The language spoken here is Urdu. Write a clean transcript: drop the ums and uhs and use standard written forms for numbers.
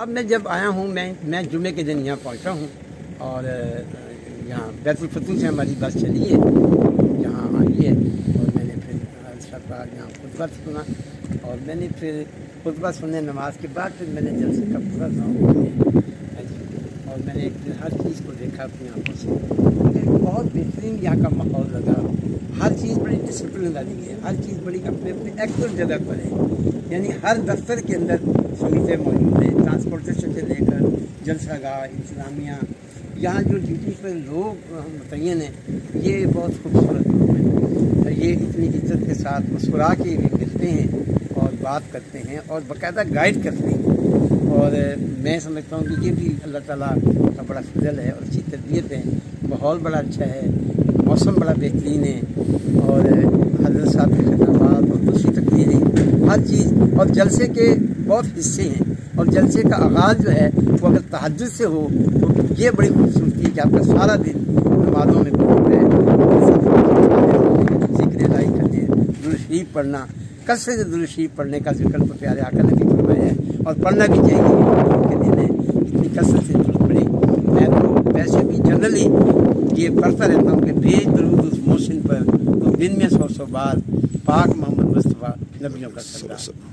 اب میں جب آیا ہوں میں جمعے کے دن یہاں پہنچا ہوں اور یہاں بیت الفتوح سے ہماری بس چلی ہے، یہاں آئی ہے اور میں نے پھر یہاں خطبہ سنا اور میں نے پھر خطبہ سننے نماز کے بعد پھر میں نے جلسے کا پورا کام اور میں نے ہر چیز کو دیکھا اپنی آنکھوں سے، مجھے بہت بہترین یہاں کا ماحول لگا، ہر چیز بڑی ڈسپلن والی ہے، ہر چیز بڑی اپنے اپنے ایکٹیو جگہ پر ہے، یعنی ہر دفتر کے اندر سہولتیں موجود ہیں، ٹرانسپورٹیشن سے لے کر جلسہ گاہ انتظامیہ، یہاں جو ڈیوٹی پر لوگ متعین ہیں یہ بہت خوبصورت لوگ ہیں، یہ اتنی عزت کے ساتھ مسکرا کے بھی ملتے ہیں اور بات کرتے ہیں اور باقاعدہ گائیڈ کرتے ہیں، اور میں سمجھتا ہوں کہ یہ بھی اللہ تعالیٰ کا بڑا فضل ہے اور اچھی تربیت ہے، ماحول بڑا اچھا ہے، موسم بڑا بہترین ہے، اور حضرت صاحب کے خطابات اور دوسری تقریریں ہر چیز، اور جلسے کے بہت حصے ہیں، اور جلسے کا آغاز جو ہے وہ اگر تہجد سے ہو تو یہ بڑی خوبصورتی ہے کہ آپ کا سارا دن نمازوں میں گزرتا ہے، ذکر الہی کرنے، درود شریف پڑھنا، کثرت سے درود شریف پڑھنے کا ذکر تو پیارے آقا نے بھی فرمایا ہے اور پڑھنا بھی چاہیے کے دن ہے، اتنی کثرت سے درود پڑھیں۔ میں تو ویسے بھی جنرلی یہ پڑھتا رہتا ہوں کہ بھیج درود اس محسن پر تو دن میں 100 بار، پاک محمد مصطفیٰ نبیوں کا سردار۔